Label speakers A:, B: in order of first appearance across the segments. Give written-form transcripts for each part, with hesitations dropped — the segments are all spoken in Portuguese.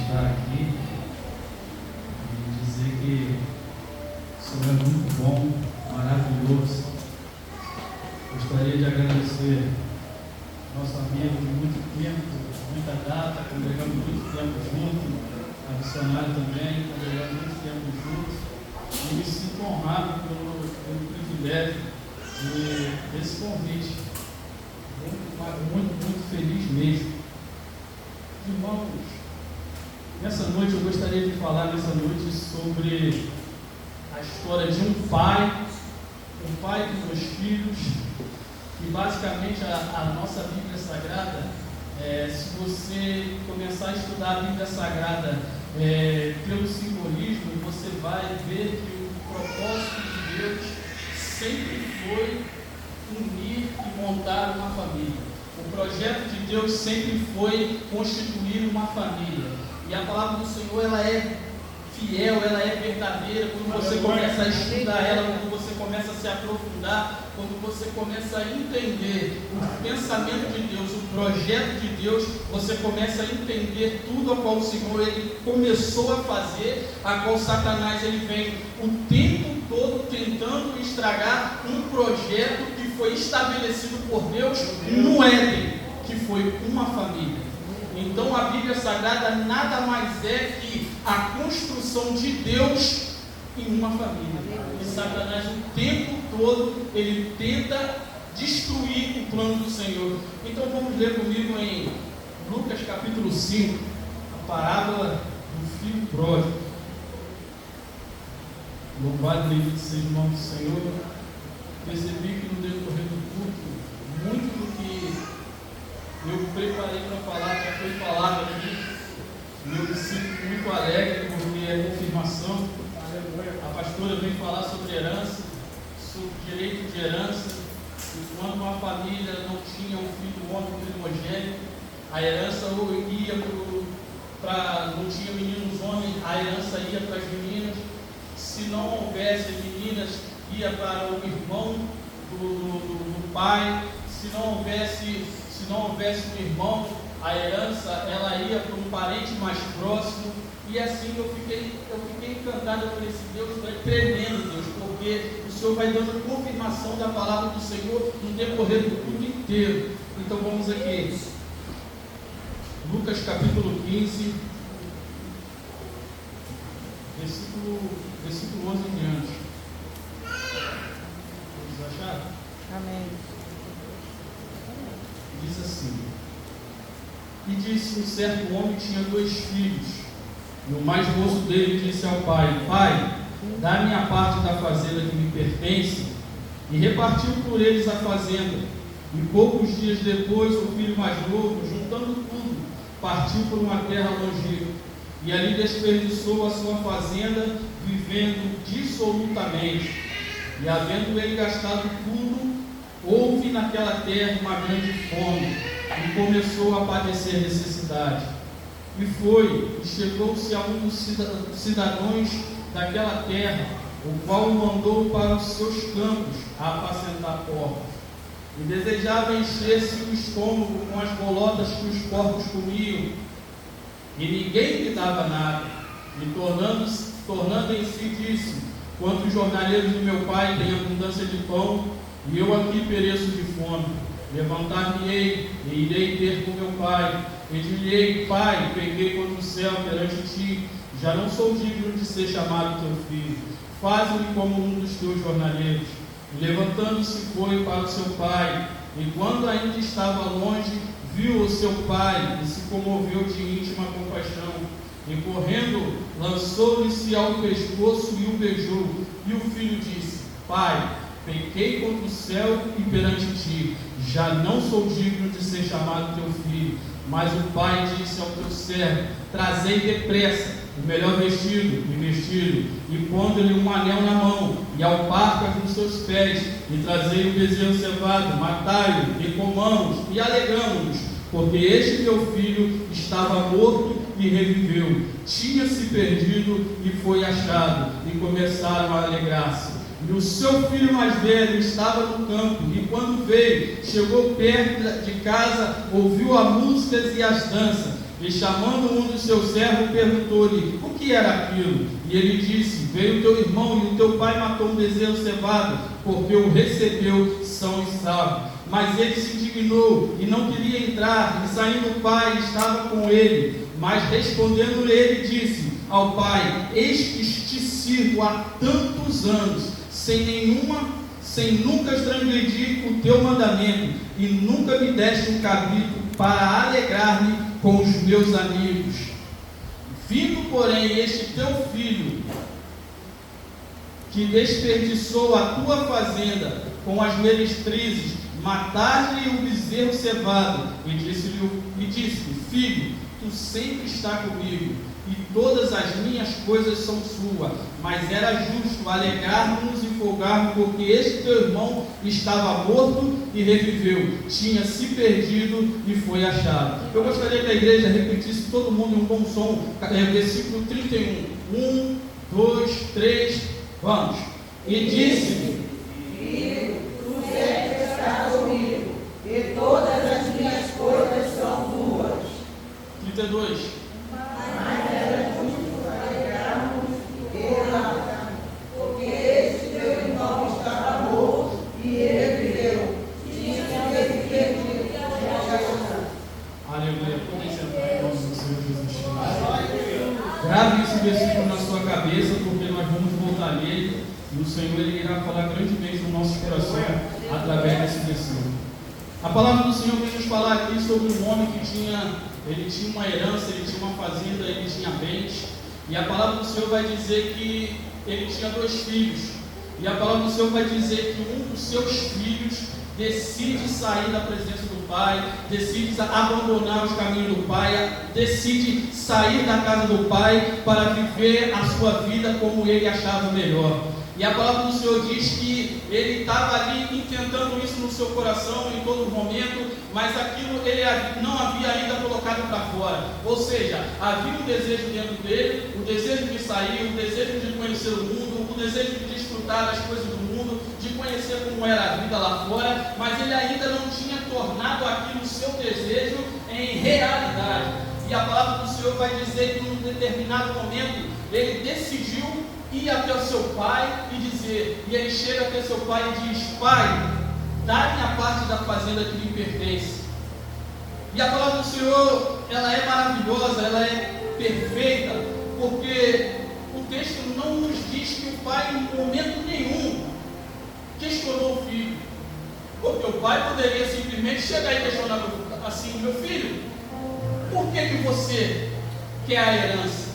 A: estar aqui e dizer que o Senhor é muito bom, maravilhoso. Gostaria de agradecer nosso amigo de muito tempo, muita data, congregamos muito tempo juntos, a missionária também, congregamos muito tempo juntos, e me sinto honrado pelo privilégio desse convite. Muito feliz mesmo. Irmãos, nessa noite eu gostaria de falar sobre a história de um pai com dois filhos, e basicamente a nossa Bíblia Sagrada, se você começar a estudar a Bíblia Sagrada pelo simbolismo, você vai ver que o propósito de Deus sempre foi unir e montar uma família. O projeto de Deus sempre foi constituir uma família. E a palavra do Senhor, ela é fiel, ela é verdadeira. Quando você começa a estudar ela, quando você começa a se aprofundar, quando você começa a entender o pensamento de Deus, o projeto de Deus, você começa a entender tudo a qual o Senhor ele começou a fazer, a qual Satanás ele vem o tempo todo tentando estragar um projeto que foi estabelecido por Deus no Éden, que foi uma família. Então a Bíblia Sagrada nada mais é que a construção de Deus em uma família. E Satanás o tempo todo ele tenta destruir o plano do Senhor. Então vamos ler comigo em Lucas capítulo 5, a parábola do filho pródigo. Louvado e bendito seja o nome do Senhor. Percebi que no decorrer do culto, muito do que eu preparei para falar já foi falado aqui. Eu me sinto muito alegre porque é confirmação. A pastora veio falar sobre herança, sobre direito de herança. E quando uma família não tinha um filho homem primogênito, a herança ia não tinha meninos homens, a herança ia para as meninas. Se não houvesse meninas, ia para o irmão do pai. Se não houvesse um irmão, a herança ela ia para um parente mais próximo. E assim eu fiquei encantado por esse Deus, foi tremendo Deus, porque o Senhor vai dando confirmação da palavra do Senhor no decorrer do culto inteiro. Então vamos aqui, Lucas capítulo 15, versículo 11 em diante. Vamos achar?
B: Amém.
A: Diz assim: E disse: um certo homem tinha dois filhos. E o mais moço dele disse ao pai: Pai, dá a minha parte da fazenda que me pertence. E repartiu por eles a fazenda. E poucos dias depois, o filho mais novo, juntando tudo, partiu por uma terra longínqua. E ali desperdiçou a sua fazenda, vivendo dissolutamente. E havendo ele gastado tudo, houve naquela terra uma grande fome, e começou a padecer necessidade. E foi, e chegou-se a um dos cidadãos daquela terra, o qual o mandou para os seus campos a apacentar porcos. E desejava encher-se o estômago com as bolotas que os porcos comiam. E ninguém lhe dava nada. E tornando em si, disse: Quantos jornaleiros do meu pai têm abundância de pão, e eu aqui pereço de fome. Levantar-me-ei e irei ter com meu pai. E dir-lhe-ei: Pai, pequei contra o céu perante ti, já não sou digno de ser chamado teu filho. Faze-me como um dos teus jornaleiros. E levantando-se foi para o seu pai. E quando ainda estava longe, viu o seu pai e se comoveu de íntima compaixão. E correndo, lançou-lhe-se ao pescoço e o beijou. E o filho disse: Pai, pequei contra o céu e perante ti, já não sou digno de ser chamado teu filho. Mas o pai disse ao teu servo: Trazei depressa o melhor vestido e vestido, e pondo-lhe um anel na mão, e alparcas nos seus pés, e trazei o bezerro cevado, matai-o, e comamos, e alegramos-nos, porque este teu filho estava morto e reviveu, tinha se perdido e foi achado, e começaram a alegrar-se. E o seu filho mais velho estava no campo, e quando veio, chegou perto de casa, ouviu as músicas e as danças. E chamando um dos seus servos, perguntou-lhe o que era aquilo. E ele disse: veio teu irmão e o teu pai matou um bezerro cevado, porque o recebeu são e salvo. Mas ele se indignou e não queria entrar, e saindo o pai estava com ele. Mas respondendo ele, disse ao pai: eis que te sirvo há tantos anos, sem nunca transgredir o teu mandamento, e nunca me deste um cabrito para alegrar-me com os meus amigos. Vindo, porém, este teu filho, que desperdiçou a tua fazenda com as meretrizes, matar-lhe o bezerro cevado, e disse-lhe: filho, tu sempre está comigo, e todas as minhas coisas são suas, mas era justo alegrarmos e folgarmos, porque este teu irmão estava morto e reviveu, tinha se perdido e foi achado. Eu gostaria que a igreja repetisse todo mundo em um bom som, versículo 31, 1, 2, 3, vamos. E disse-lhe:
B: filho, tu sempre estás comigo, e todas as minhas coisas são tuas.
A: 32.
B: Mas era justo alegrarmos e folgarmos, porque este teu irmão estava morto e reviveu, tinha se perdido e foi achado.
A: Aleluia. Podem sentar em nome do Senhor Jesus. Grave esse versículo na sua cabeça, porque nós vamos voltar nele, e o Senhor ele irá falar grandemente no nosso coração através desse versículo. A palavra do Senhor vem nos falar aqui sobre um homem que tinha uma herança, ele tinha uma fazenda, ele tinha bens, e a palavra do Senhor vai dizer que ele tinha 2 filhos, e a palavra do Senhor vai dizer que um dos seus filhos decide sair da presença do pai, decide abandonar os caminhos do pai, decide sair da casa do pai para viver a sua vida como ele achava melhor. E a palavra do Senhor diz que ele estava ali intentando isso no seu coração em todo momento, mas aquilo ele não havia ainda colocado para fora. Ou seja, havia um desejo dentro dele, o desejo de sair, o desejo de conhecer o mundo, o desejo de desfrutar das coisas do mundo, de conhecer como era a vida lá fora, mas ele ainda não tinha tornado aquilo o seu desejo em realidade. E a palavra do Senhor vai dizer que em um determinado momento ele decidiu ir até o seu pai e dizer, e ele chega até seu pai e diz: pai, dá-me a parte da fazenda que lhe pertence. E a palavra do Senhor, ela é maravilhosa, ela é perfeita, porque o texto não nos diz que o pai em momento nenhum questionou o filho, porque o pai poderia simplesmente chegar e questionar assim: meu filho, por que você quer a herança?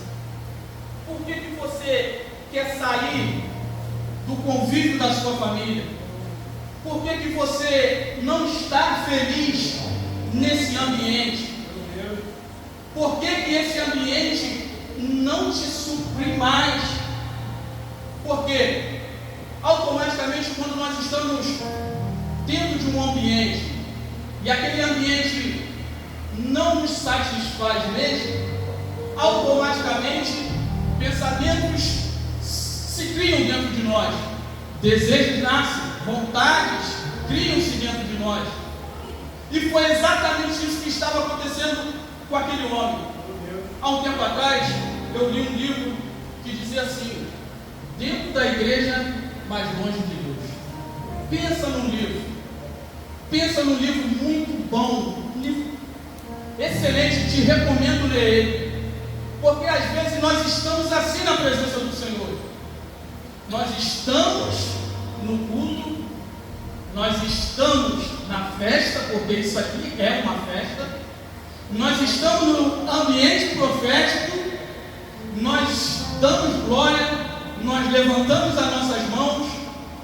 A: Por que você quer sair do convívio da sua família? Por que você não está feliz nesse ambiente? Por que esse ambiente não te supre mais? Porque automaticamente, quando nós estamos dentro de um ambiente e aquele ambiente não nos satisfaz mesmo, automaticamente pensamentos se criam dentro de nós, desejos nascem, vontades criam-se dentro de nós. E foi exatamente isso que estava acontecendo com aquele homem. Há um tempo atrás eu li um livro que dizia assim: dentro da igreja, mas longe de Deus. Pensa num livro muito bom, um livro excelente, te recomendo ler ele, porque às vezes nós estamos assim na presença do Senhor. Nós estamos no culto, nós estamos na festa, porque isso aqui é uma festa, nós estamos no ambiente profético, nós damos glória, nós levantamos as nossas mãos,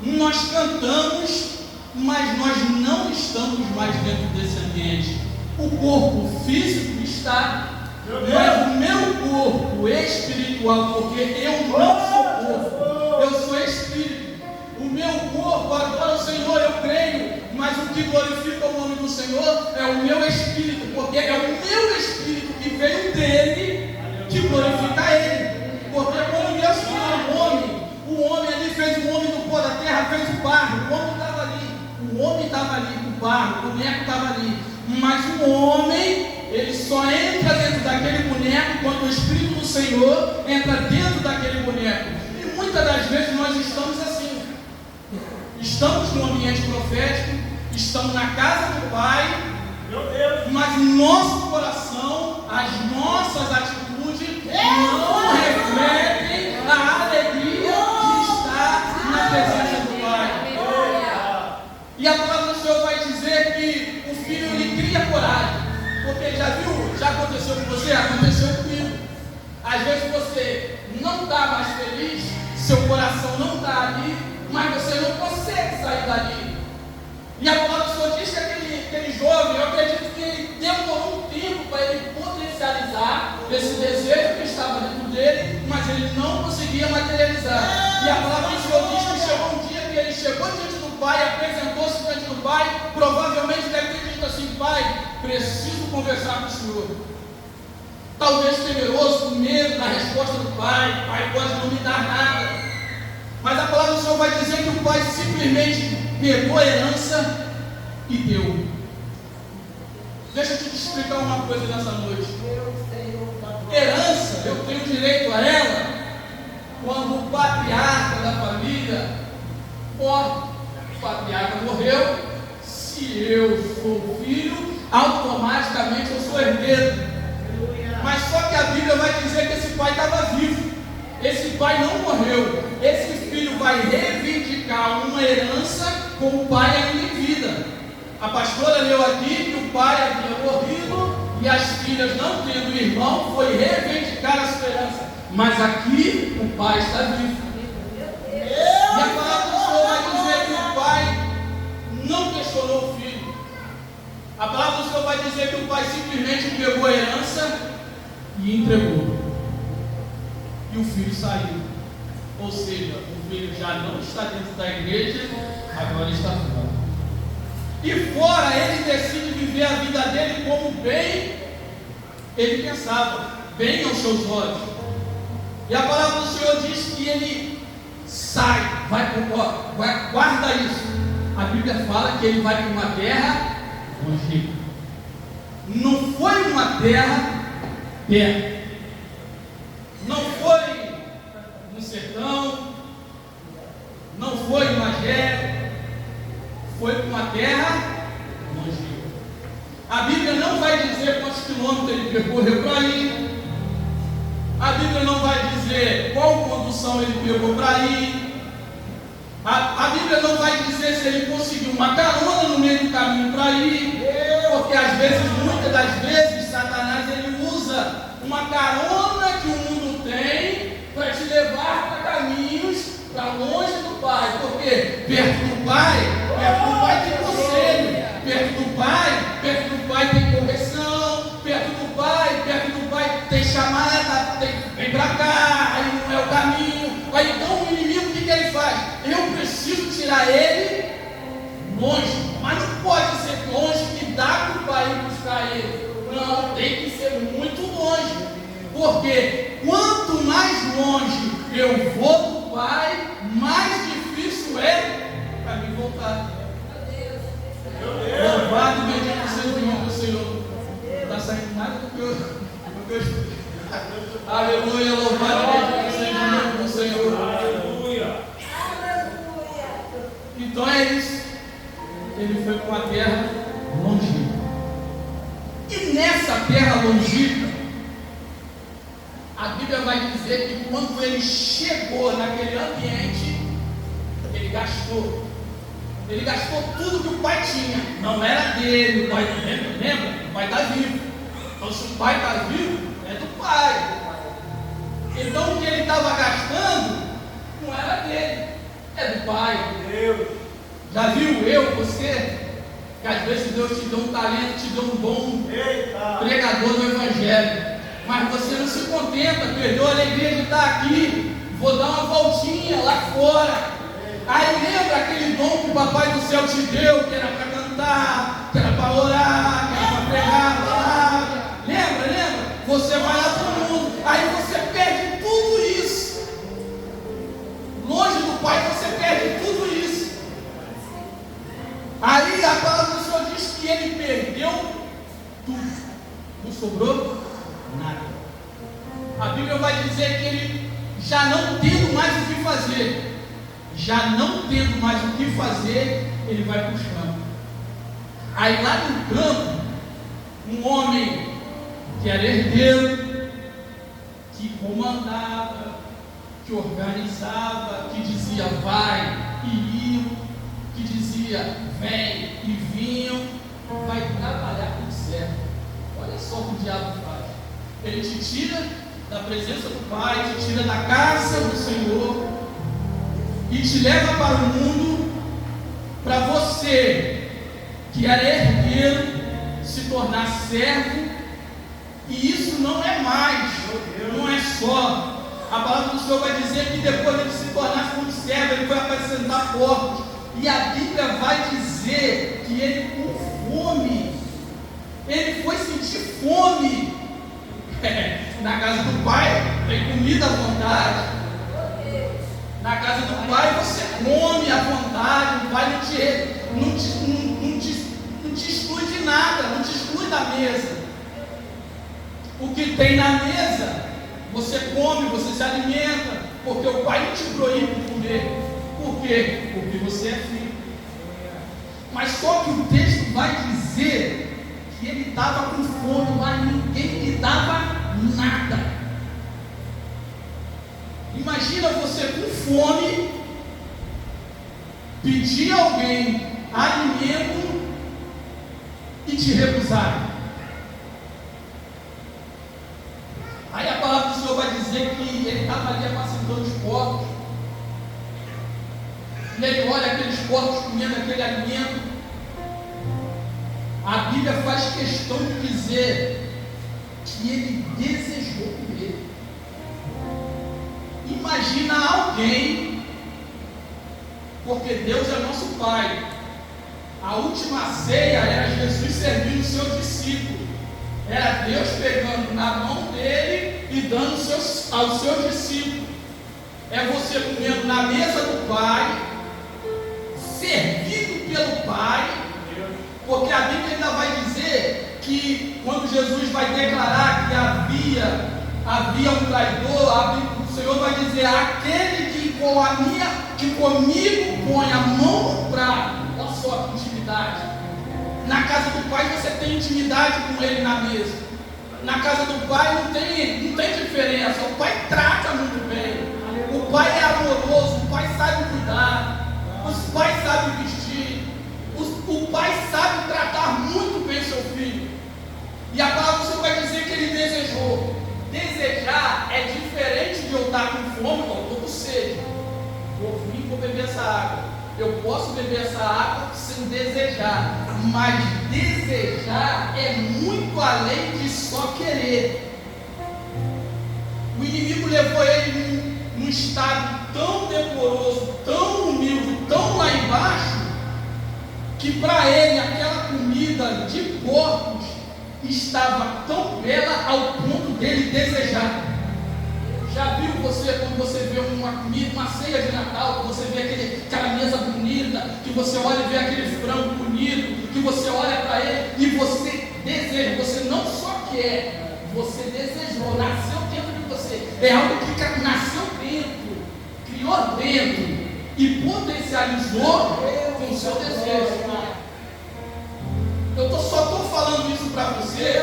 A: nós cantamos, mas nós não estamos mais dentro desse ambiente. O corpo físico está, mas o meu corpo espiritual, porque eu não sou corpo, eu sou espírito. O meu corpo adora o Senhor, eu creio, mas o que glorifica o nome do Senhor é o meu espírito, porque é o meu espírito que veio dele que glorifica ele. Porque quando Deus criou o homem ali fez o homem do pó da terra, fez o barro, o homem estava ali, o barro, o boneco estava ali, mas o homem, ele só entra dentro da daquele boneco quando o Espírito do Senhor entra dentro daquele boneco. E muitas das vezes nós estamos assim. Estamos no ambiente profético, estamos na casa do Pai, mas o nosso coração, as nossas atitudes não refletem a alegria de estar na presença do Pai. E a palavra do Senhor vai dizer que o filho ele cria coragem. Porque já viu, já aconteceu com você? Aconteceu comigo. Às vezes você não está mais feliz, seu coração não está ali, mas você não consegue sair dali. E a palavra do Senhor diz que aquele jovem, eu acredito que ele demorou um tempo para ele potencializar esse desejo que estava dentro dele, mas ele não conseguia materializar. E a palavra do Senhor diz que chegou um dia que ele chegou diante do Pai, apresentou-se diante do Pai, provavelmente deve ter dito assim: Pai, preciso conversar com o Senhor. Talvez temeroso, com medo da resposta do Pai. Pai pode não me dar nada. Mas a palavra do Senhor vai dizer que o Pai simplesmente pegou a herança e deu. Deixa eu te explicar uma coisa nessa noite. Herança, eu tenho direito a ela quando o patriarca da família morre. O patriarca morreu. Se eu sou filho, automaticamente eu sou herdeiro. Mas só que a Bíblia vai dizer que esse pai estava vivo. Esse pai não morreu. Esse filho vai reivindicar uma herança com o pai ainda em vida. A pastora leu aqui que o pai havia morrido e as filhas, não tendo irmão, foi reivindicar a sua herança. Mas aqui o pai está vivo. E a palavra do Senhor vai dizer que o pai não questionou o filho. A palavra do Senhor vai dizer que o pai simplesmente pegou a herança e entregou. E o filho saiu. Ou seja, o filho já não está dentro da igreja, agora está fora. E fora ele decide viver a vida dele como bem ele pensava, bem aos seus olhos. E a palavra do Senhor diz que ele sai, guarda isso. A Bíblia fala que ele vai para uma terra longínqua. Não foi uma terra perto. Não foi no sertão, não foi em Magé, foi para uma terra longínqua. A Bíblia não vai dizer quantos quilômetros ele percorreu para ir. A Bíblia não vai dizer qual condução ele pegou para ir. A Bíblia não vai dizer se ele conseguiu uma carona no meio do caminho para ir. Porque às vezes, muitas das vezes, Satanás ele usa uma carona que o mundo tem para te levar para caminhos para longe do Pai. Porque perto do Pai tem conselho, perto do Pai tem correção, perto do Pai tem chamada, vem para cá, aí não é o caminho. Aí então o inimigo o que ele faz? Eu preciso tirar ele longe, mas não pode ser longe que dá para o Pai ir buscar ele. Não, tem que ser muito longe. Porque quanto mais longe eu vou do Pai, mais difícil é para mim voltar. Louvado e bendito seja o nome do Senhor. Não está saindo nada do que eu estou. Aleluia, louvado e bendito seja o nome do Senhor. Aleluia. Então é isso. Ele foi para uma terra longínqua. E nessa terra longínqua, a Bíblia vai dizer que quando ele chegou naquele ambiente, ele gastou. Ele gastou tudo que o pai tinha. Não era dele, o pai, lembra? O pai está vivo. Então se o pai está vivo, é do pai. Então o que ele estava gastando não era dele, é do pai. Deus. Já viu você? Que às vezes Deus te deu um talento, te deu um dom, pregador do Evangelho. Mas você não se contenta, perdeu a alegria de estar aqui. Vou dar uma voltinha lá fora. Aí lembra aquele dom que o Papai do Céu te deu, que era para cantar, que era para orar, que era para pregar a palavra. Lembra? Você vai lá para o mundo. Aí você perde tudo isso. Longe do Pai você perde tudo isso. Aí a palavra do Senhor diz que ele perdeu tudo. Não sobrou nada. A Bíblia vai dizer que ele, já não tendo mais o que fazer, ele vai para os campos. Aí lá no campo, um homem que era herdeiro, que comandava, que organizava, que dizia vai e iam, que dizia vem e vinham, vai trabalhar com o servo. Olha só o que o diabo faz. Ele te tira da presença do Pai, te tira da casa do Senhor e te leva para o mundo, para você que era herdeiro se tornar servo. E isso não é mais, não é só. A palavra do Senhor vai dizer que depois ele se tornasse como servo, ele foi apresentar porcos. E a Bíblia vai dizer que ele, com fome, ele foi sentir fome. Na casa do Pai tem comida à vontade. Na casa do Pai você come à vontade. O Pai não te exclui de nada, não te exclui da mesa. O que tem na mesa, você come, você se alimenta, porque o Pai não te proíbe de comer. Por quê? Porque você é filho. Mas só que o texto vai dizer que ele estava com fome, mas ninguém lhe dava nada. Imagina você com fome, pedir a alguém alimento e te recusar. Aí a palavra do Senhor vai dizer que ele estava ali apacentando os porcos. E ele olha aqueles porcos comendo aquele alimento. A Bíblia faz questão de dizer que ele desejou comer. Imagina alguém, porque Deus é nosso Pai. A última ceia era Jesus servindo os seus discípulos. Era Deus pegando na mão dele e dando aos seus discípulos. É você comendo na mesa do Pai, servido pelo Pai, porque a Bíblia ainda vai dizer que quando Jesus vai declarar que havia um traidor, o Senhor vai dizer: aquele que comigo põe a mão no prato. Olha só que intimidade. Na casa do Pai você tem intimidade com Ele na mesa. Na casa do Pai não tem diferença. O Pai trata muito bem. O Pai é amoroso. O Pai sabe cuidar. O Pai sabe vestir. O Pai sabe tratar muito bem seu filho. E a palavra do Senhor vai dizer que Ele desejou. Desejar é diferente de eu estar com fome, eu estou com sede. Vou vir, vou beber essa água. Eu posso beber essa água sem desejar, mas desejar é muito além de só querer. O inimigo levou ele num estado tão decoroso, tão humilde, tão lá embaixo, que para ele aquela comida de porcos estava tão bela ao ponto dele desejar. Já viu você, quando você vê uma comida, uma ceia de Natal, que você vê aquela mesa bonita, que você olha e vê aquele frango bonito, que você olha para ele e você deseja, você não só quer, você desejou, nasceu dentro de você. É algo que nasceu dentro, criou dentro e potencializou com o seu desejo. Eu só estou falando isso para você,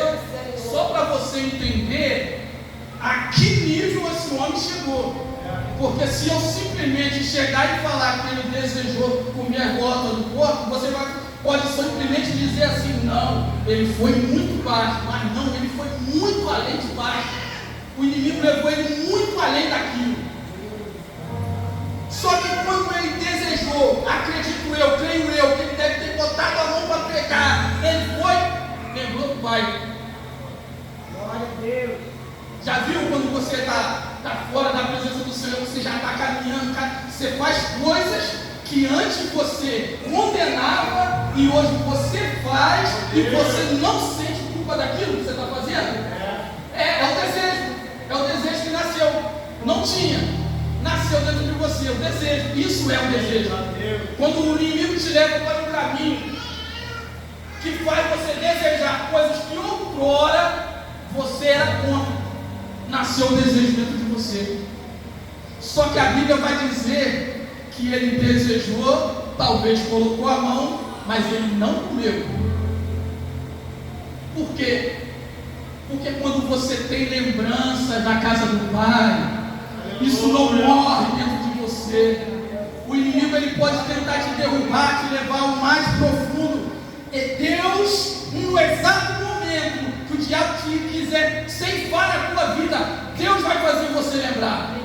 A: só para você entender a que nível esse homem chegou. Porque se eu simplesmente chegar e falar que ele desejou comer a gota do porco, você pode simplesmente dizer assim: não, ele foi muito baixo. Mas não, ele foi muito além de baixo. O inimigo levou ele muito além daquilo. Só que quando ele desejou, acredito eu, creio eu, que ele deve ter botado a mão para pegar, ele foi, lembrou do Pai.
B: Glória a Deus.
A: Já viu quando você está fora da presença do Senhor, você já está caminhando, você faz coisas que antes você condenava e hoje você faz e você não sente culpa daquilo que você está fazendo? É o desejo que nasceu, não tinha, nasceu dentro de você, o desejo, isso é o desejo. Quando o inimigo te leva para um caminho que faz você desejar coisas que outrora você era contra. nasceu o desejo dentro de você. Só que a Bíblia vai dizer que ele desejou, talvez colocou a mão, mas ele não comeu. Por quê? Porque quando você tem lembranças da casa do Pai, isso não morre dentro de você. O inimigo ele pode tentar te derrubar, te levar ao mais profundo. E Deus, no exato momento que o diabo te quiser ceifar a tua vida, Deus vai fazer você lembrar.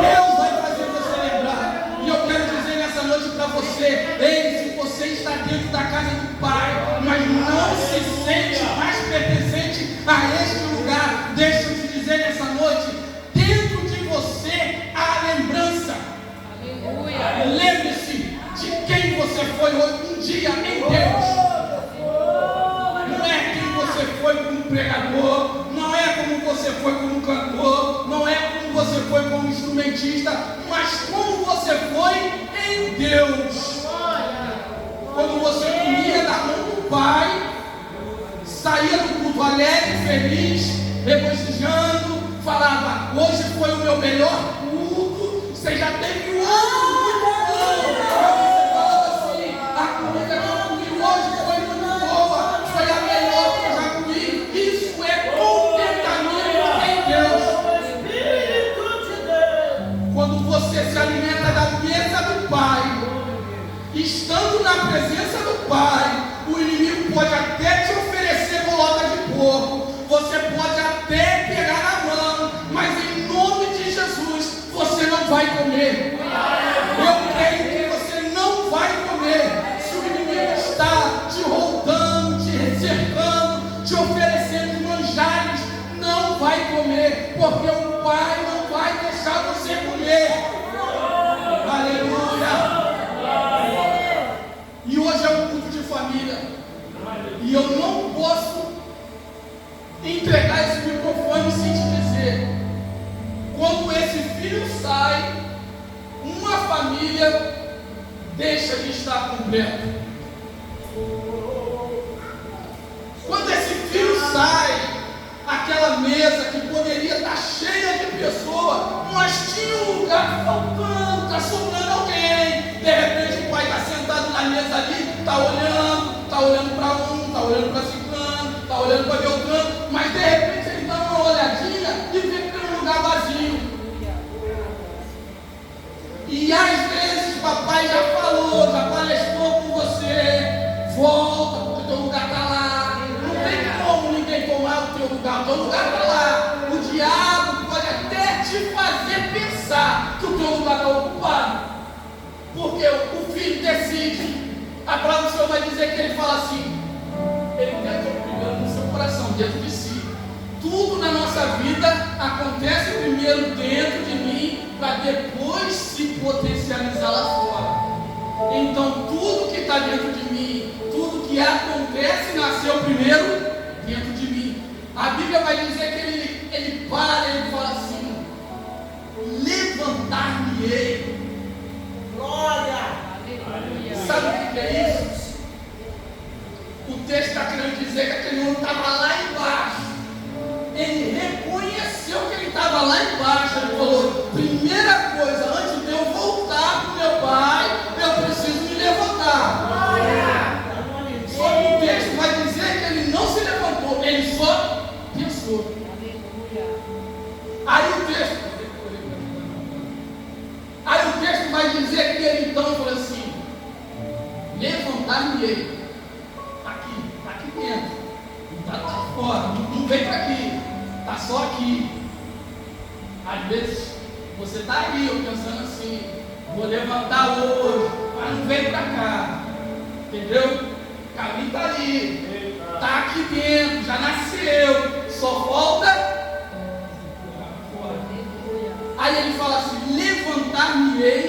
A: Deus vai fazer você lembrar. E eu quero dizer nessa noite para você: ei, se você está dentro da casa do Pai, mas não se sente mais pertencente a este lugar, deixa eu te dizer nessa noite, dentro de você há lembrança. Lembre-se de quem você foi um dia em Deus. Não é quem você foi como pregador, não é como você foi como cantor, não é como você foi como instrumentista, mas como você foi em Deus. Quando você comia da mão do Pai, saía do culto alegre, feliz, regozijando, falava: hoje foi o meu melhor culto. Você já teve outro muito bom. Você falava assim: a comida que eu comi hoje foi muito boa, foi a melhor que eu já comi. Isso é contentamento em Deus. Quando você se alimenta da mesa do Pai, estando na presença do Pai, o inimigo pode até te oferecer bolota de porco, você pode até pegar na mão, mas em nome de Jesus você não vai comer. Eu creio que você não vai comer. Se o inimigo está te roubando, te cercando, te oferecendo manjares, não vai comer, porque o Pai não vai deixar você comer. Aleluia. E hoje é um culto de família, e eu não posso entregar esse microfone sem te dizer: quando esse filho sai, uma família deixa de estar completa. Quando esse filho sai, aquela mesa que poderia estar cheia de pessoas, mas tinha um lugar faltando, está sobrando alguém. De repente o pai está sentado na mesa ali, está olhando para um, está olhando para ciclano, está olhando para Beltrano, mas de repente ele dá uma olhadinha e vê que tem um lugar vazio. E às vezes papai já falou, já palestrou com você: volta, porque o teu lugar está lá. Não tem como ninguém tomar o teu lugar está lá. O diabo pode até te fazer pensar que o teu lugar está ocupado, porque o filho decide. A palavra do Senhor vai dizer que ele fala assim: ele dentro primeiro no seu coração, dentro de si. Tudo na nossa vida acontece primeiro dentro de mim, para depois se potencializar lá fora. Então tudo que está dentro de mim, tudo que acontece, nasceu primeiro dentro de mim. A Bíblia vai dizer que ele fala assim: levantar-me-ei. Glória! Sabe o que é isso? O texto está querendo dizer que aquele homem estava lá embaixo. Ele reconheceu que ele estava lá embaixo. Ele falou: primeira coisa, antes de eu voltar para o meu pai, eu preciso me levantar. Só que o texto vai dizer que ele não se levantou, ele só pensou. Aí o texto vai dizer que ele então falou assim: levantar-me-ei. Está aqui dentro, não está fora, não vem para aqui, está só aqui. Às vezes você está aí, eu pensando assim: vou levantar hoje, mas não vem para cá, entendeu? O caminho está ali, está aqui dentro, já nasceu, só falta fora. Aí ele fala assim: levantar-me-ei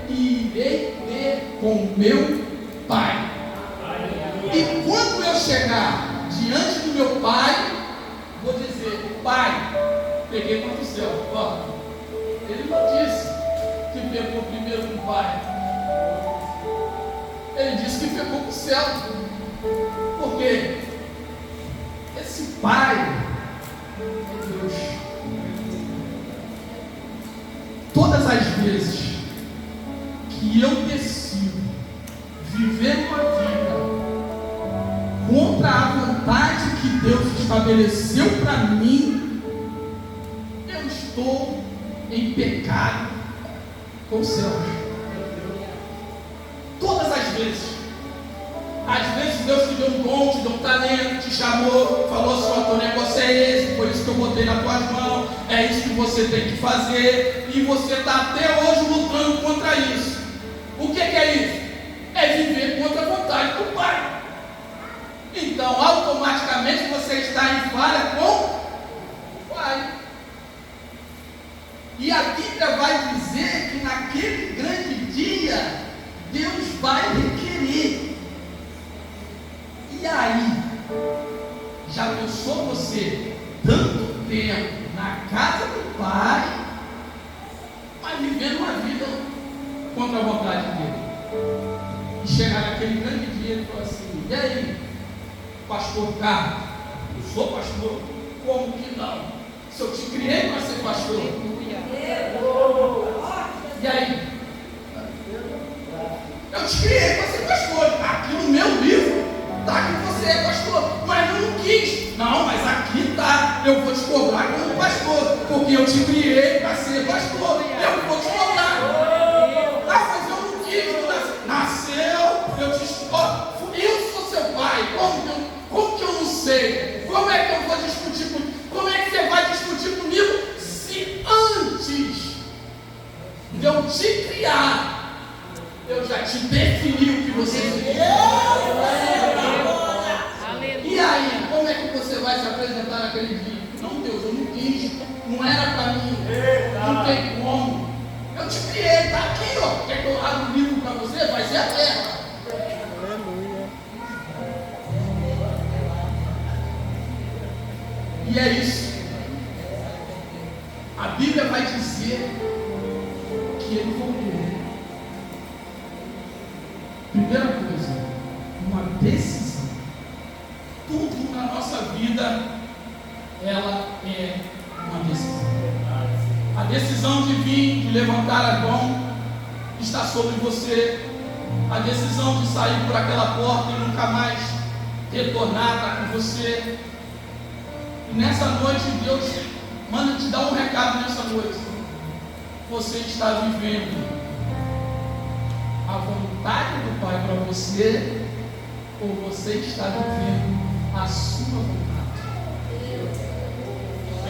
A: e irei ter com meu Pai. E quando eu chegar diante do meu Pai, vou dizer: Pai, peguei para o céu. Ó, ele não disse que pegou primeiro com o Pai, ele disse que pegou para o céu. Por quê? Esse Pai é Deus. Todas as vezes que eu decido viver uma vida contra a vontade que Deus estabeleceu para mim, eu estou em pecado com os céus. Todas as vezes. Às vezes Deus te deu um dom, te deu um talento, te chamou, falou assim: o teu negócio é esse, por isso que eu botei nas tuas mãos, é isso que você tem que fazer, e você está até hoje lutando contra isso. O que é isso? É viver contra a vontade do Pai. Então, automaticamente você está em falha com o Pai. E a Bíblia vai dizer que naquele grande dia, Deus vai requerer. E aí, já pensou você tanto tempo na casa do Pai, mas vivendo uma vida contra a vontade dele? E chegar naquele grande dia e falar assim: e aí, pastor Carlos, eu sou pastor? Como que não? Se eu te criei para ser pastor. E aí? Eu te criei para ser pastor. Aqui no meu livro está que você é pastor, mas eu não quis. Não, mas aqui está. Eu vou te cobrar como pastor, porque eu te criei para ser pastor. Eu vou te cobrar. Ah, mas eu não quis. Nasceu, eu te escolho. Eu sou seu pai. Como que eu não sei? Como é que eu vou discutir comigo? Como é que você vai discutir comigo se antes de eu te criar, eu já te defini o que você quer? E aí, como é que você vai se apresentar naquele dia? Não, Deus, eu não quis, não era para mim, não tem como. Eu te criei, está aqui, ó. Quer que eu abra o livro para você? Vai ser a terra. E é isso. A Bíblia vai dizer que ele voltou. Primeira coisa, uma decisão. Tudo na nossa vida, ela é uma decisão. A decisão de vir, de levantar a mão, está sobre você. A decisão de sair por aquela porta e nunca mais retornar está com você. E nessa noite, Deus manda te dar um recado nessa noite. Você está vivendo a vontade do Pai para você, ou você está vivendo a sua vontade?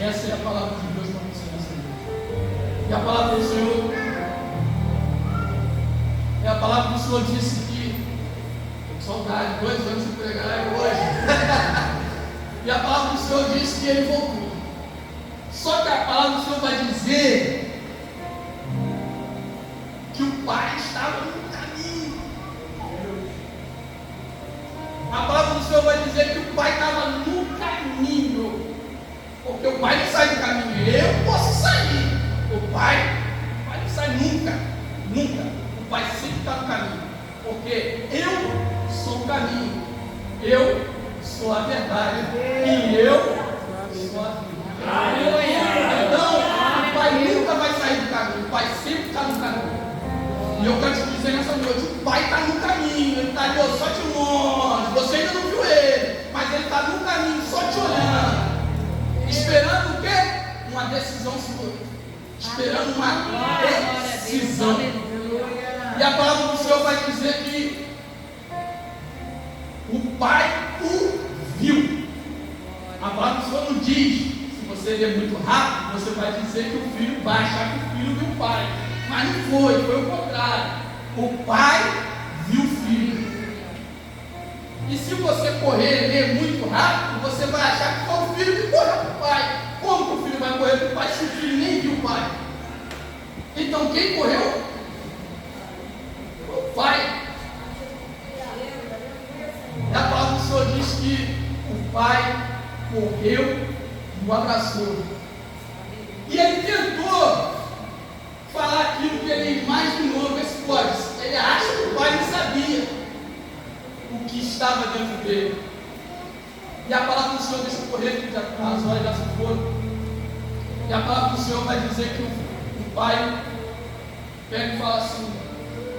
A: Essa é a palavra de Deus para você nessa noite. E a palavra do Senhor, a palavra do Senhor disse que, saudade, 2 anos de pregar é hoje. E a palavra do Senhor disse que ele voltou. Só que a palavra do Senhor vai dizer que o Pai estava no caminho. A palavra do Senhor vai dizer que o Pai estava no caminho. Porque o Pai não sai do caminho. Eu posso sair. O Pai não sai nunca. Nunca. O Pai sempre está no caminho. Porque eu sou o caminho. Eu sou a verdade. E eu sou a vida. Então, o Pai nunca vai sair do caminho. O Pai sempre está no caminho. E eu quero te dizer nessa noite: o Pai está no caminho. Ele está ali, só de longe. Você ainda não viu ele, mas ele está no caminho, só te olhando. Esperando o quê? Uma decisão sua. Esperando uma decisão. E a palavra do Senhor vai dizer que o Pai o viu. A palavra do Senhor não diz. Se você ler muito rápido, você vai dizer que o filho vai achar que o filho viu o pai. Mas não foi o contrário. O pai viu o filho. E se você correr e ler muito rápido, você vai achar que foi o filho que correu para o pai. Como que o filho vai correr para o pai se o filho nem viu o pai? Então quem correu? O pai. E a palavra do Senhor diz que o pai correu e o abraçou. E ele tentou falar aquilo que ele imaginou, vê se pode. Ele acha que o pai não sabia o que estava dentro dele. E a palavra do Senhor deixa correr, que as horas já se foram. E a palavra do Senhor vai dizer que o pai pega e fala assim: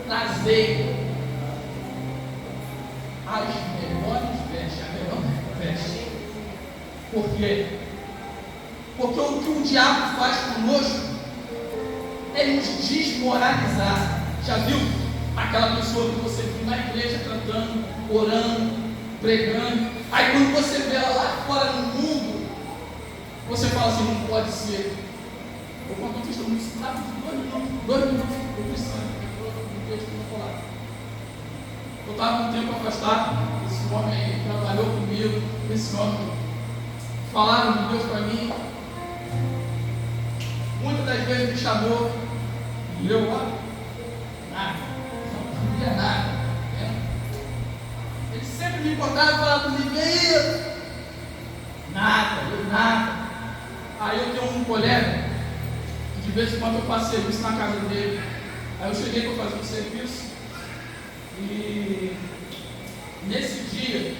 A: trazei as melhores vestes, a melhor veste. Por quê? Porque o que o diabo faz conosco é nos desmoralizar. Já viu aquela pessoa que você viu na igreja cantando, orando, pregando? Aí quando você vê ela lá fora no mundo, você fala assim: não pode ser. Eu conto um testemunho rápido, 2 minutos, eu preciso, eu falar. Eu estava um tempo afastado, esse homem trabalhou comigo, esse homem falaram de Deus para mim. Muitas das vezes me chamou e eu lá, nada, não queria nada. Ele sempre me encontrava e falava comigo: e aí? Nada. Aí eu tenho um colega que de vez em quando eu faço serviço na casa dele. Aí eu cheguei para fazer um serviço e nesse dia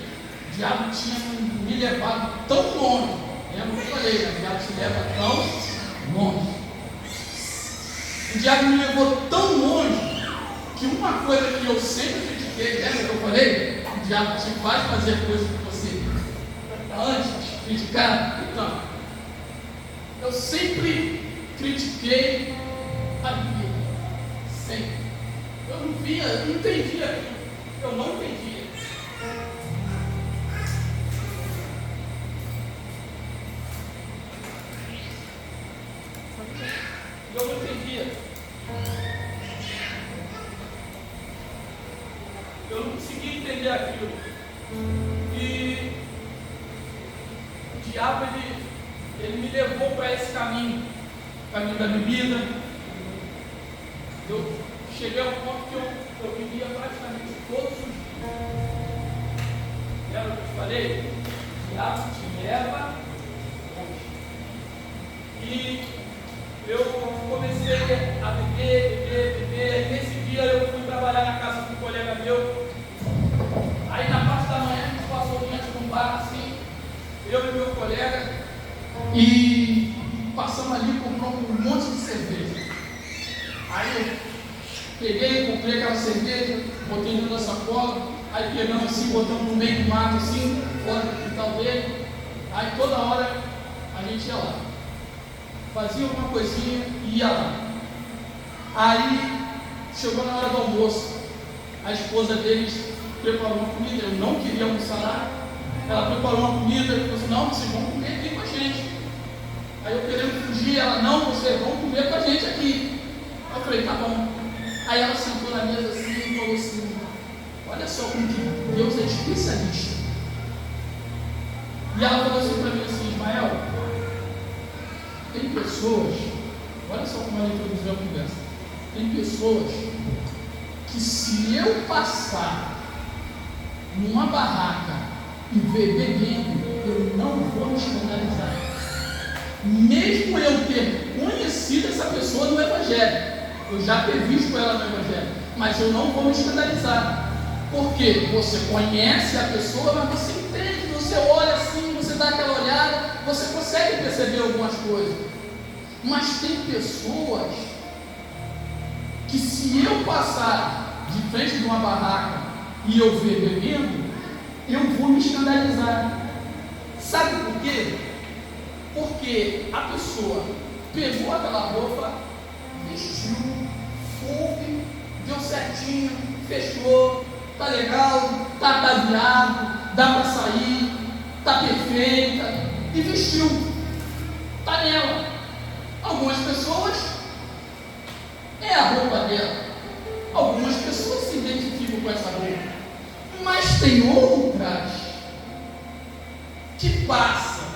A: o diabo tinha me levado tão longe. Lembra que eu falei, né? O diabo te leva tão longe. O diabo me levou tão longe que uma coisa que eu sempre critiquei, lembra que eu falei? O diabo te faz fazer coisas que você antes criticar. Então, eu sempre critiquei a Bíblia. Sempre. Eu não via, eu não entendia aquilo. Eu não entendia. Eu não entendia. Eu não conseguia entender aquilo. E o diabo, ele me levou para esse caminho da bebida. Eu cheguei ao ponto que eu bebia praticamente todos os dias. Lembra que eu te falei? O diabo te leva longe. E eu comecei a beber. Nesse dia eu fui trabalhar na casa de um colega meu. Aí na parte da manhã a gente passou diante de um bar assim, eu e meu colega, e passamos ali, compramos um monte de cerveja. Aí eu peguei, comprei aquela cerveja, botei dentro da sacola, aí pegamos assim, botamos no meio do mato assim, fora do quintal dele. Aí toda hora a gente ia lá, fazia alguma coisinha e ia lá. Aí chegou na hora do almoço, a esposa deles preparou uma comida, eu não queria almoçar lá. Ela preparou uma comida e falou assim: não, vocês vão comer aqui com a gente. Aí eu querendo fugir, ela: não, vocês vão comer com a gente aqui. Eu falei: tá bom. Aí ela sentou na mesa assim e falou assim: olha só como que Deus é especialista. E ela falou assim para mim assim: Ismael, tem pessoas, olha só como ela introduziu a conversa, tem pessoas que se eu passar numa barraca e ver bebendo, eu não vou me escandalizar. Mesmo eu ter conhecido essa pessoa no Evangelho, eu já ter visto ela no Evangelho, mas eu não vou me escandalizar. Porque você conhece a pessoa, mas você entende, você olha assim, você dá aquela olhada, você consegue perceber algumas coisas. Mas tem pessoas que, se eu passar de frente de uma barraca e eu ver bebendo, eu vou me escandalizar. Sabe por quê? Porque a pessoa pegou aquela roupa, vestiu, coube, deu certinho, fechou, tá legal, tá ataviado, dá para sair, tá perfeita, e vestiu, tá nela. Algumas pessoas é a roupa dela, algumas pessoas se identificam com essa roupa, mas tem outras que passa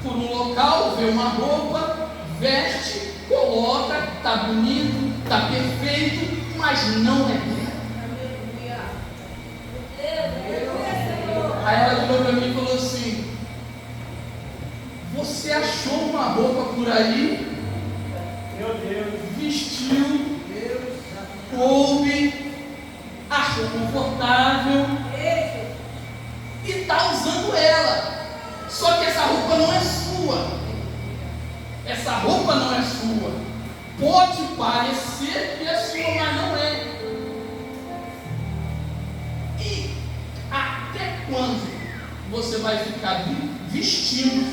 A: por um local, vê uma roupa, veste, coloca, tá bonito, tá perfeito, mas não é dela. Aí ela virou para mim e falou assim: você achou uma roupa por aí,
C: meu Deus,
A: vestiu, coube, achou confortável e está usando ela, só que essa roupa não é sua. Essa roupa não é sua. Pode parecer que é sua, mas não é. E até quando você vai ficar vestindo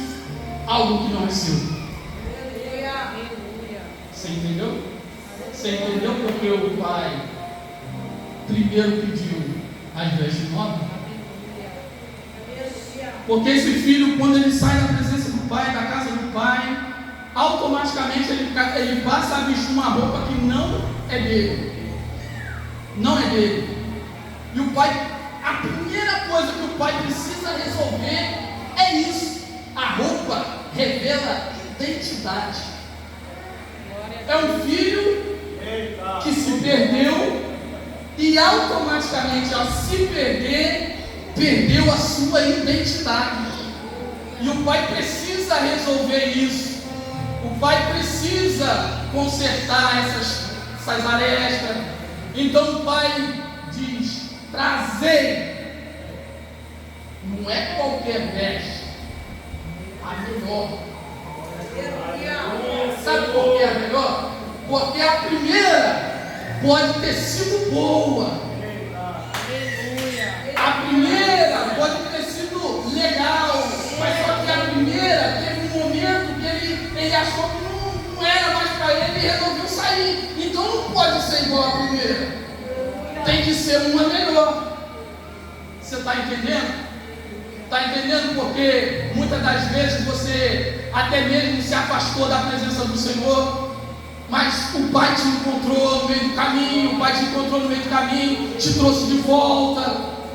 A: algo que não é seu? Você entendeu? Você entendeu porque o pai primeiro pediu as vestes novas? Porque esse filho, quando ele sai da presença do pai, da casa do pai, automaticamente ele passa a vestir uma roupa que não é dele. Não é dele. E o pai, a primeira coisa que o pai precisa resolver é isso. A roupa revela identidade. É um filho que se perdeu e automaticamente, ao se perder, perdeu a sua identidade. E o pai precisa resolver isso. O pai precisa consertar essas arestas. Então o pai diz: trazei. Não é qualquer veste, a melhor. Sabe por que é a melhor? Porque a primeira pode ter sido boa. A primeira pode ter sido legal, mas só que a primeira teve um momento que ele achou que não era mais para ele e resolveu sair. Então não pode ser igual a primeira. Tem que ser uma melhor. Você está entendendo? Está entendendo? Porque muitas das vezes você até mesmo se afastou da presença do Senhor, mas o Pai te encontrou no meio do caminho, o Pai te encontrou no meio do caminho, te trouxe de volta.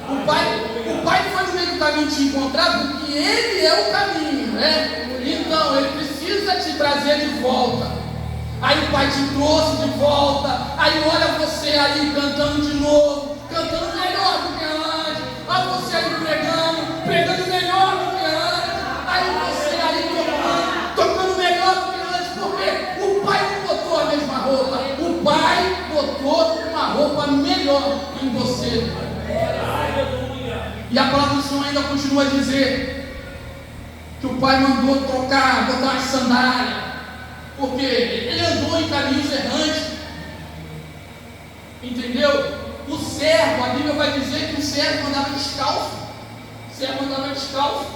A: O Pai foi no meio do caminho te encontrar porque Ele é o caminho, né? Então Ele precisa te trazer de volta. Aí o Pai te trouxe de volta. Aí olha você ali cantando de novo, cantando melhor do que antes. Olha você ali pregando melhor do que antes. Aí você ali tocando melhor do que antes, porque o Pai não botou a mesma roupa. O Pai botou uma roupa melhor em você. E a palavra do Senhor ainda continua a dizer que o pai mandou botar as sandálias, porque ele andou em caminhos errantes. Entendeu? O servo, a Bíblia vai dizer que o servo andava descalço. O servo andava descalço.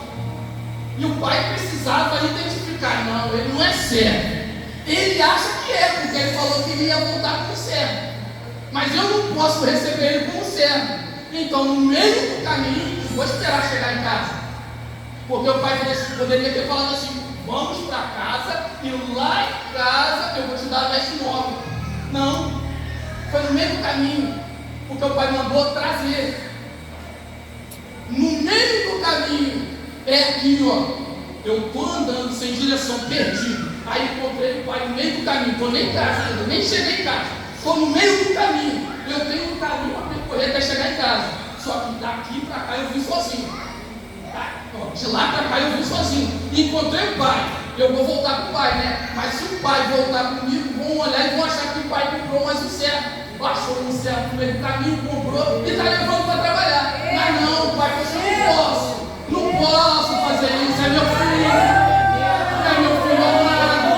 A: E o pai precisava identificar: não, ele não é servo. Ele acha que é, porque ele falou que ele ia voltar como servo. Mas eu não posso receber ele como servo. Então, no meio do caminho, vou esperar chegar em casa. Porque o pai poderia ter falado assim: vamos para casa e lá em casa eu vou te dar a veste nova. Não, foi no meio do caminho, porque o pai mandou trazer. No meio do caminho, é aqui, ó. Eu estou andando sem direção, perdido. Aí encontrei o pai no meio do caminho. Estou nem em casa ainda, nem cheguei em casa. Estou no meio do caminho. Eu tenho um caminho a percorrer até chegar em casa. Só que daqui para cá eu vim sozinho. De lá para cá eu vim sozinho. Encontrei o pai. Eu vou voltar com o pai, né? Mas se o pai voltar comigo, vão olhar e vão achar que o pai comprou mais um servo. Achou um servo no meio do caminho, comprou e está levando para trabalhar. Mas não, o pai falou assim: não posso fazer isso. É meu filho. É meu filho amado.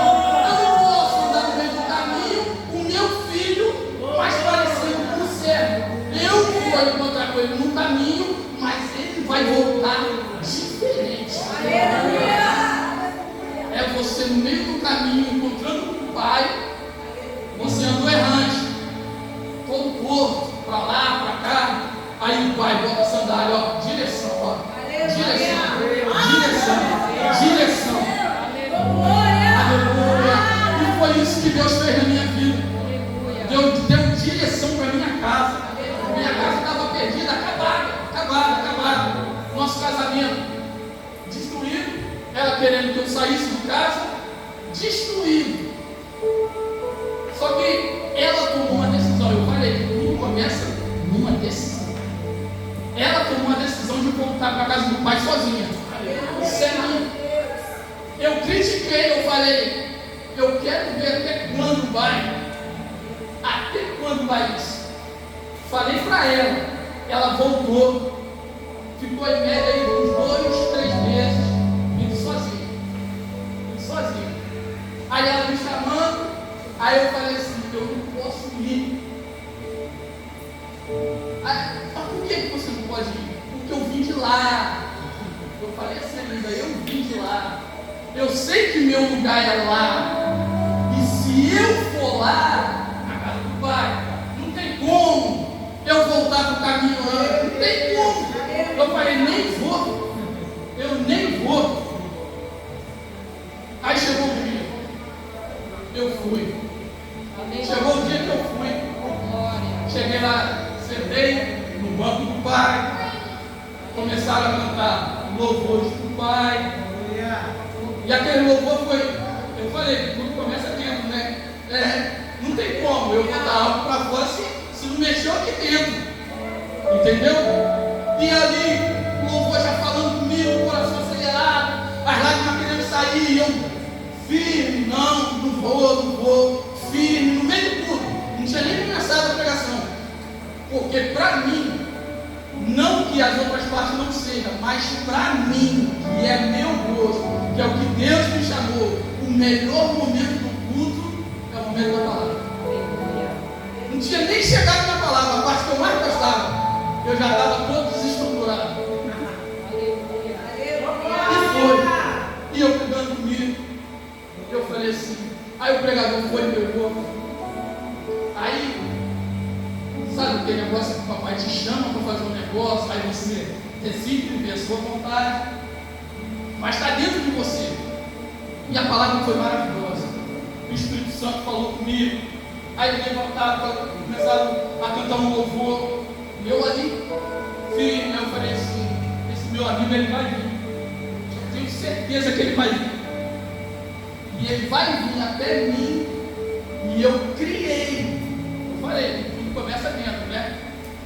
A: Eu não posso andar no meio do caminho. O meu filho, mais parecido com o servo. Eu vou encontrar com ele no caminho, mas ele vai voltar diferente. É você no meio do caminho, encontrando com o pai. Você andou errante, todo torto, para lá, para cá. Aí o pai bota a sandália, ó, direção, ó. Direção. Aleluia. E foi isso que Deus fez na minha vida. Deus deu direção para minha casa. Minha casa estava perdida, acabada. Nosso casamento destruído. Ela querendo que eu saísse de casa, destruído. Só que ela tomou uma decisão. Eu falei que tudo começa numa decisão. Ela tomou a decisão de voltar para a casa do pai sozinha. Sem eu critiquei, eu falei: eu quero ver até quando vai. Até quando vai isso? Falei para ela voltou, ficou em média aí uns 2, 3 meses, indo sozinha. Aí ela me chamando, aí eu falei assim, eu não posso ir. Aí, mas por que você não pode ir? Porque eu vim de lá. Eu falei assim ainda, eu vim de lá. Eu sei que meu lugar é lá. E se eu for lá, na casa do Pai, não tem como eu voltar para o caminho antes. Não tem como. Eu falei, nem vou. Eu nem vou. Aí chegou o dia. Eu fui. Chegou o dia que eu fui. Cheguei lá, sentei no banco do Pai. Começaram a cantar louvores do Pai. E aquele louvor foi. Eu falei, tudo começa dentro, né? Não tem como eu botar algo para fora se não mexeu aqui dentro. Entendeu? E ali, o louvor já falando comigo, o coração acelerado, as lágrimas querendo sair, e eu firme, não vou, firme, no meio de tudo. Não tinha nem começado a pregação. Porque para mim, não que as outras partes não sejam, mas para mim, que é meu gosto, que é o que Deus me chamou, o melhor momento do culto é o momento da palavra. Não tinha nem chegado na palavra, a parte que eu mais gostava. Eu já estava todo desestruturado. E foi. E eu pegando comigo, eu falei assim, aí o pregador foi e pegou. Aí, sabe aquele negócio que o papai te chama para fazer um negócio, aí você decide viver a sua vontade, mas está dentro de você. E a palavra foi maravilhosa. O Espírito Santo falou comigo. Aí levantaram, começaram a cantar um louvor. E eu ali, firme, eu falei assim, esse meu amigo ele vai vir. Eu tenho certeza que ele vai vir. E ele vai vir até mim. E eu criei. Eu falei, tudo começa dentro, né?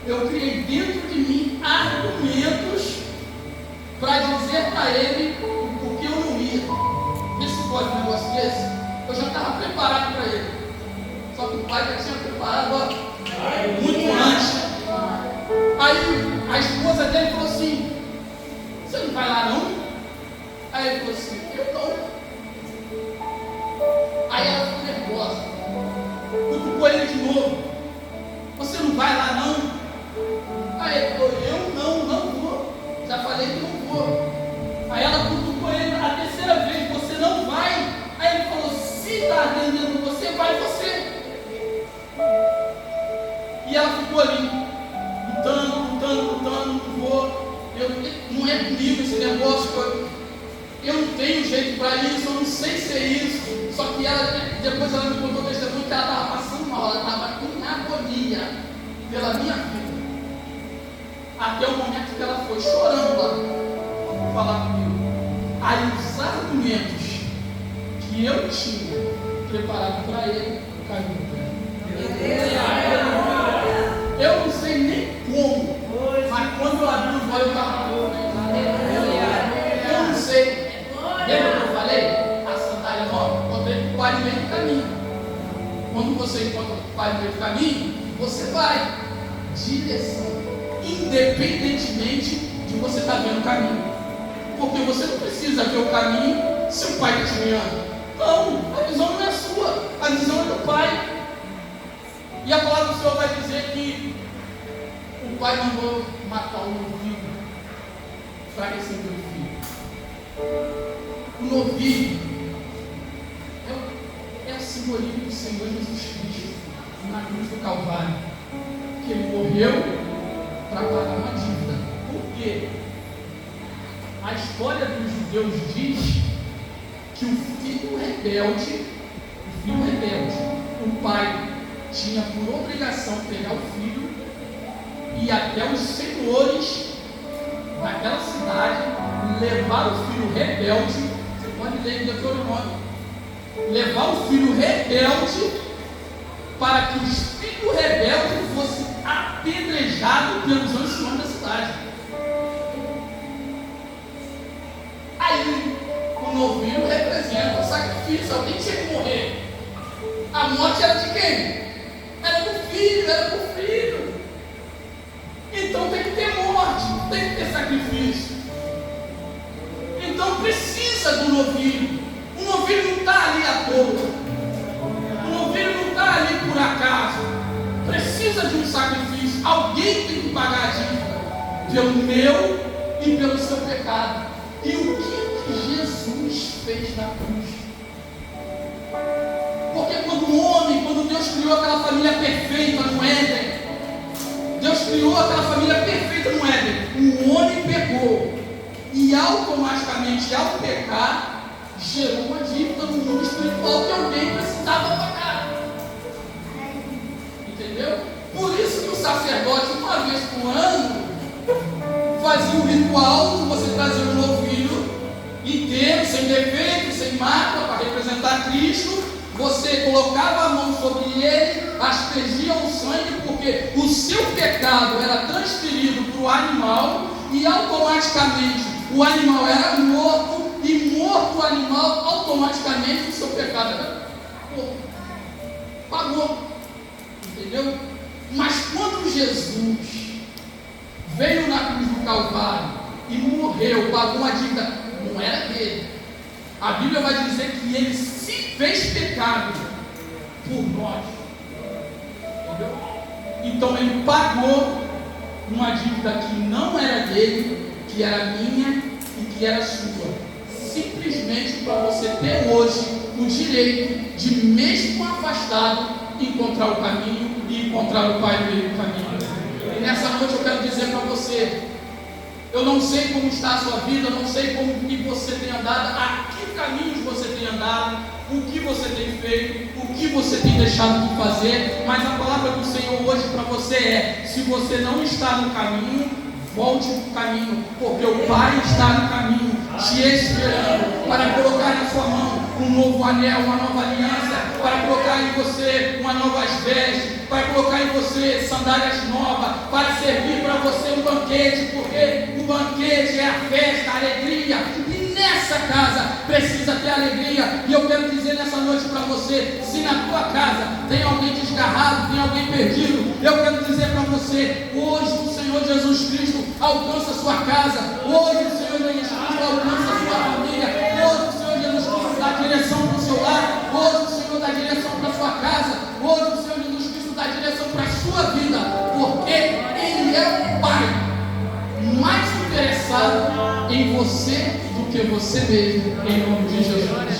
A: Eu criei dentro de mim argumentos para dizer para ele o porquê eu não ia. Vê se pode um negócio desse. Eu já estava preparado para ele. Só que o pai já tinha preparado muito antes. Aí a esposa dele falou assim, você não vai lá não? Aí ele falou assim, eu não. Aí ela ficou nervosa. Cutucou ele de novo. Você não vai lá não? Aí ele falou, eu não vou. Já falei que não vou. Aí ela cutucou ele a terceira vez, você não vai. Aí ele falou, se está atendendo você, vai você. E ela ficou ali, lutando, não vou. Não é comigo esse negócio. Eu não tenho jeito para isso, eu não sei se é isso. Só que depois ela me contou o testemunho que ela estava passando mal, ela estava em agonia pela minha vida. Até o momento que ela foi chorando lá, falar comigo. Aí os argumentos que eu tinha preparado para ele, caiu para ele. Eu não sei nem como, mas quando eu abri os olhos, eu estava eu não sei. Lembra que eu falei? A sandália nova, encontrei com o pai no meio do caminho. Quando você encontra o pai no meio do caminho, você vai. Direção. Independentemente de você estar vendo o caminho. Porque você não precisa ver o caminho se o pai está te guiando. Não, a visão não é sua, a visão é do pai. E a palavra do Senhor vai dizer que o pai mandou matar o novilho, enfraquecendo o filho. O novilho é o simbolismo do Senhor Jesus Cristo na cruz do Calvário, que ele morreu para pagar uma dívida. Por quê? A história dos judeus diz que o filho rebelde, o pai tinha por obrigação pegar o filho e ir até os senhores daquela cidade, levar o filho rebelde, você pode ler em Deuteronômio, levar o filho rebelde para que os filhos rebeldes fossem apedrejados pelos anciões da cidade. Aí o novilho representa o sacrifício, alguém tinha que morrer. A morte era de quem? Era do filho, Então tem que ter morte, tem que ter sacrifício. Então precisa do novilho. O novilho não está ali à toa. precisa de um sacrifício. Alguém tem que pagar a dívida pelo meu e pelo seu pecado. E o que Jesus fez na cruz? Porque quando Deus criou aquela família perfeita no Éden, Deus criou aquela família perfeita no Éden, o homem pecou, e automaticamente, ao pecar, gerou uma dívida no mundo espiritual que alguém precisava pagar. Entendeu? Por isso que o sacerdote, uma vez por ano, fazia um ritual de você trazer um novilho inteiro, sem defeito, sem mácula, para representar Cristo. Você colocava a mão sobre ele, aspergia o sangue, porque o seu pecado era transferido para o animal, e automaticamente o animal era morto, e morto o animal, automaticamente o seu pecado era morto. Pagou. Entendeu? Mas quando Jesus veio na cruz do Calvário e morreu, pagou uma dívida, não era dele. A Bíblia vai dizer que ele se fez pecado por nós. Entendeu? Então ele pagou uma dívida que não era dele, que era minha e que era sua. Simplesmente para você ter hoje o direito de, mesmo afastado, encontrar o caminho e encontrar o Pai dele no caminho. E nessa noite eu quero dizer para você, eu não sei como está a sua vida, eu não sei como que você tem andado, a que caminhos você tem andado, o que você tem feito, o que você tem deixado de fazer, mas a palavra do Senhor hoje para você é: se você não está no caminho, volte para o caminho, porque o Pai está no caminho, te esperando para colocar na sua mão um novo anel, uma nova aliança, para colocar em você uma nova veste, para colocar em você sandálias novas, para servir para você um banquete, porque o banquete é a festa, a alegria, e nessa casa precisa ter alegria. E eu quero dizer nessa noite para você, se na tua casa tem alguém desgarrado, tem alguém perdido, eu quero dizer para você, hoje o Senhor Jesus Cristo alcança a sua casa, hoje o Senhor Jesus Cristo alcança a sua família, hoje o Senhor Jesus Cristo dá direção para o seu lar, hoje o Senhor dá direção para a sua casa, hoje o Senhor Jesus Cristo dá direção para a sua vida, porque Ele é o Pai mais interessado em você do que você mesmo, em nome de Jesus.